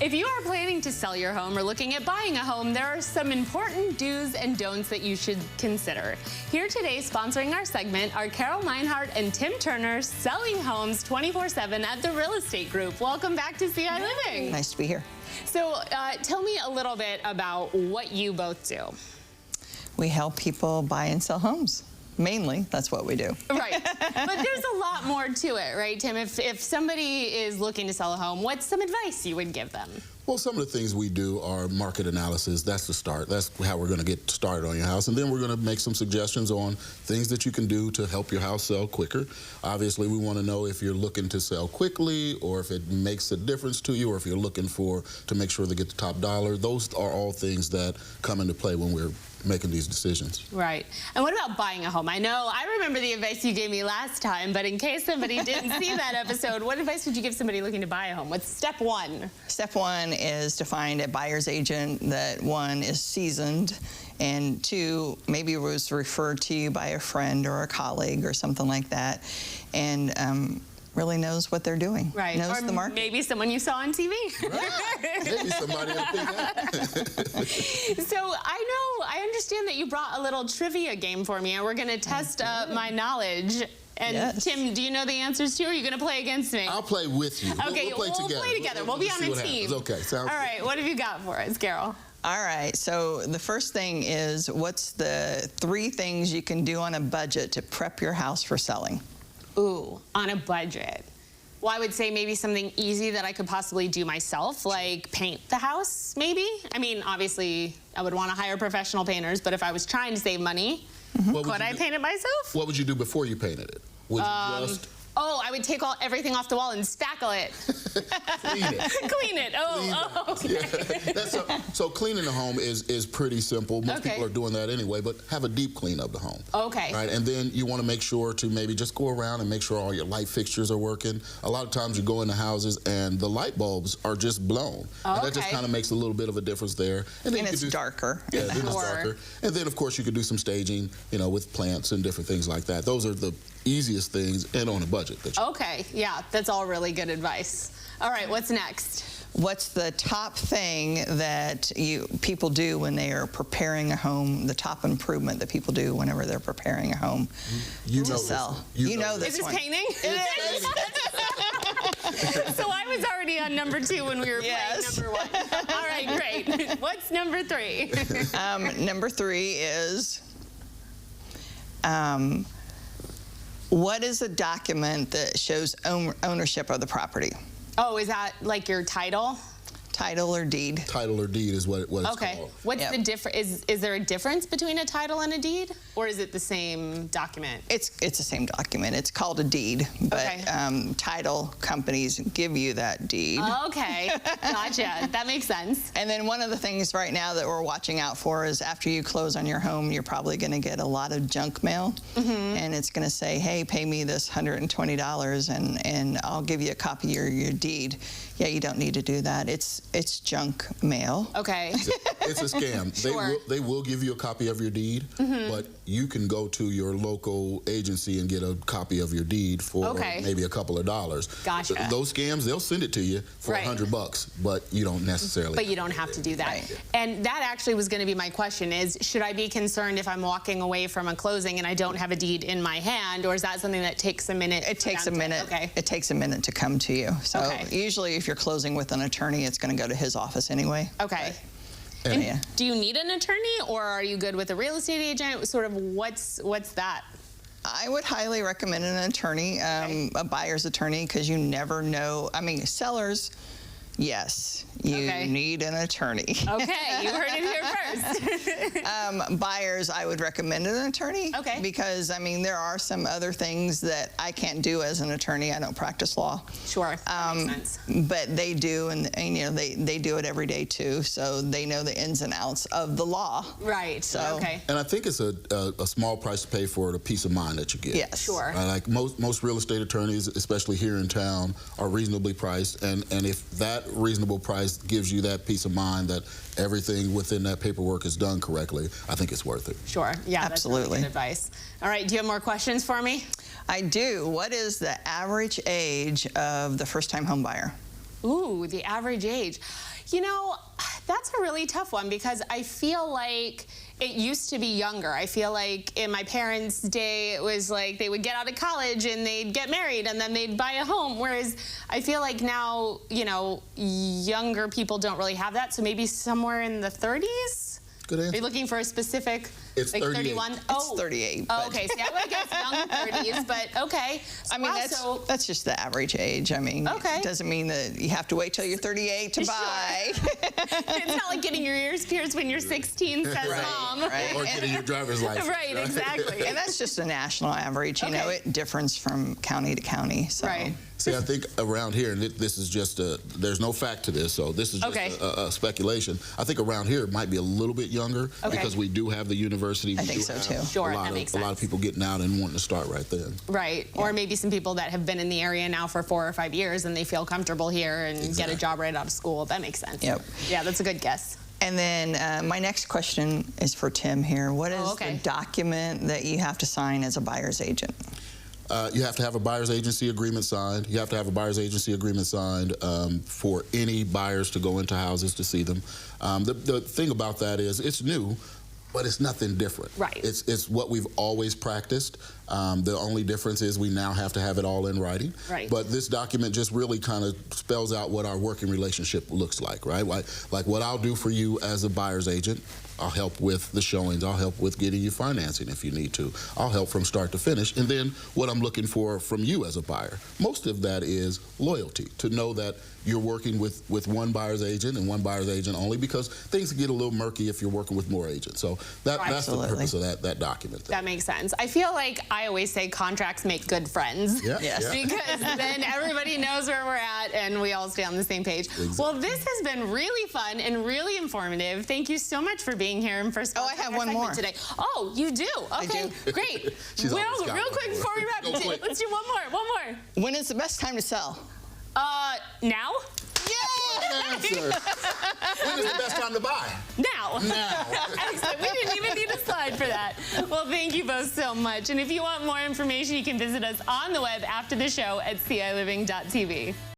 If you are planning to sell your home or looking at buying a home, there are some important do's and don'ts that you should consider. Here today, sponsoring our segment, are Carol Meinhart and Tim Turner, selling homes 24/7 at the Real Estate Group. Welcome back to ciLiving. Nice to be here. So tell me a little bit about what you both do. We help people buy and sell homes. Mainly, that's what we do. Right, but there's a lot more to it, right, Tim? If somebody is looking to sell a home, what's some advice you would give them? Well, some of the things we do are market analysis. That's the start. That's how we're going to get started on your house. And then we're going to make some suggestions on things that you can do to help your house sell quicker. Obviously, we want to know if you're looking to sell quickly or if it makes a difference to you or if you're looking to make sure they get the top dollar. Those are all things that come into play when we're making these decisions. Right. And what about buying a home? I remember the advice you gave me last time, but in case somebody didn't see that episode, what advice would you give somebody looking to buy a home? What's step one? Step one is to find a buyer's agent that, one, is seasoned, and two, maybe was referred to you by a friend or a colleague or something like that, and really knows what they're doing. Right. Knows or the market. Maybe someone you saw on TV. Right. Maybe somebody will think that. So I understand that you brought a little trivia game for me, and we're going to test my knowledge. And yes. Tim, do you know the answers to, or are you going to play against me? I'll play with you. Okay, we'll play together. Play together. We'll be on a team. Okay, sounds good. All right, what have you got for us, Carol? All right, so the first thing is, what's the 3 things you can do on a budget to prep your house for selling? Ooh, on a budget. Well, I would say maybe something easy that I could possibly do myself, like paint the house, maybe. I mean, obviously, I would want to hire professional painters, but if I was trying to save money, could I paint it myself? What would you do before you painted it? Would you just... Oh, I would take everything off the wall and spackle it. Clean it. Clean it. Oh, okay. Yeah. So cleaning the home is pretty simple. Most people are doing that anyway, but have a deep clean of the home. Okay. Right, and then you want to make sure to maybe just go around and make sure all your light fixtures are working. A lot of times you go into houses and the light bulbs are just blown. Oh, and that just kind of makes a little bit of a difference there. And then it's darker. Yeah, then it's darker. And then, of course, you could do some staging, with plants and different things like that. Those are the easiest things and on a budget. Okay, yeah, that's all really good advice. All right, what's next? What's the top thing that people do when they are preparing a home, the top improvement that people do whenever they're preparing a home to sell? You know this one. Is this painting? It is. So I was already on number 2 when we were playing number 1. All right, great. What's number 3? Number 3 is... what is a document that shows ownership of the property? Oh, is that like your title? Title or deed. Title or deed is what it's called. What's the difference? Is there a difference between a title and a deed, or is it the same document? It's the same document. It's called a deed, but title companies give you that deed. Okay, gotcha. That makes sense. And then one of the things right now that we're watching out for is after you close on your home, you're probably going to get a lot of junk mail, and it's going to say, "Hey, pay me this $120, and I'll give you a copy of your deed." Yeah, you don't need to do that. It's junk mail. Okay. It's a scam. Sure. They will give you a copy of your deed, but you can go to your local agency and get a copy of your deed for maybe a couple of dollars. Gotcha. Those scams, they'll send it to you for $100, but you don't necessarily. But you don't have to do that. And that actually was going to be my question: is should I be concerned if I'm walking away from a closing and I don't have a deed in my hand, or is that something that takes a minute? It takes a minute. Okay. It takes a minute to come to you. So usually, if you're closing with an attorney, it's going to go to his office anyway. Okay. And do you need an attorney, or are you good with a real estate agent? Sort of what's that? I would highly recommend an attorney, a buyer's attorney, because you never know. I mean, sellers, yes, you need an attorney. Okay, you heard it here first. Buyers, I would recommend an attorney. Okay. Because, I mean, there are some other things that I can't do as an attorney. I don't practice law. Sure, that makes sense. But they do, and they do it every day too, so they know the ins and outs of the law. Right, so, And I think it's a small price to pay for the peace of mind that you get. Yes. Sure. Like most real estate attorneys, especially here in town, are reasonably priced, and if that reasonable price gives you that peace of mind that everything within that paperwork is done correctly, I think it's worth it. Sure, yeah, absolutely. That's really good advice. All right, do you have more questions for me? I do. What is the average age of the first-time home buyer? Ooh, the average age. You know, that's a really tough one because I feel like it used to be younger. I feel like in my parents' day, it was like they would get out of college and they'd get married and then they'd buy a home. Whereas I feel like now, you know, younger people don't really have that. So maybe somewhere in the 30s? Good answer. Are you looking for a specific? It's like 38. 31? It's 38. Oh, okay. See, I would guess young 30s, but okay. I mean, that's just the average age. I mean, it doesn't mean that you have to wait till you're 38 to buy. It's not like getting your ears pierced when you're 16, says Mom. Right. Or getting your driver's license. Right, exactly. And that's just a national average. You know, it differs from county to county. So. Right. See, I think around here, and this is just there's no fact to this, so this is just a speculation. I think around here it might be a little bit younger because we do have the university. I think so too. Sure, that makes sense. A lot of people getting out and wanting to start right then. Right, or maybe some people that have been in the area now for 4 or 5 years and they feel comfortable here and get a job right out of school. That makes sense. Yep. Yeah, that's a good guess. And then my next question is for Tim here. What is the document that you have to sign as a buyer's agent? You have to have a buyer's agency agreement signed. You have to have a buyer's agency agreement signed for any buyers to go into houses to see them. The thing about that is it's new, but it's nothing different. Right. It's what we've always practiced. The only difference is we now have to have it all in writing. Right. But this document just really kind of spells out what our working relationship looks like, right? Like what I'll do for you as a buyer's agent. I'll help with the showings. I'll help with getting you financing if you need to. I'll help from start to finish. And then what I'm looking for from you as a buyer. Most of that is loyalty, to know that you're working with one buyer's agent and one buyer's agent only, because things get a little murky if you're working with more agents. So that's the purpose of that document. That makes sense. I feel like I always say contracts make good friends. Yeah. Yes. Because then everybody knows where we're at and we all stay on the same page. Exactly. Well, this has been really fun and really informative. Thank you so much for being here and for I have one more today. Oh, you do? Okay, I do. great. She's Real always got quick one before we more. wrap, Go quick. let's do one more. When is the best time to sell? Now? Answer. When is the best time to buy? Now. Now. Excellent. We didn't even need a slide for that. Well, thank you both so much. And if you want more information, you can visit us on the web after the show at ciLiving.tv.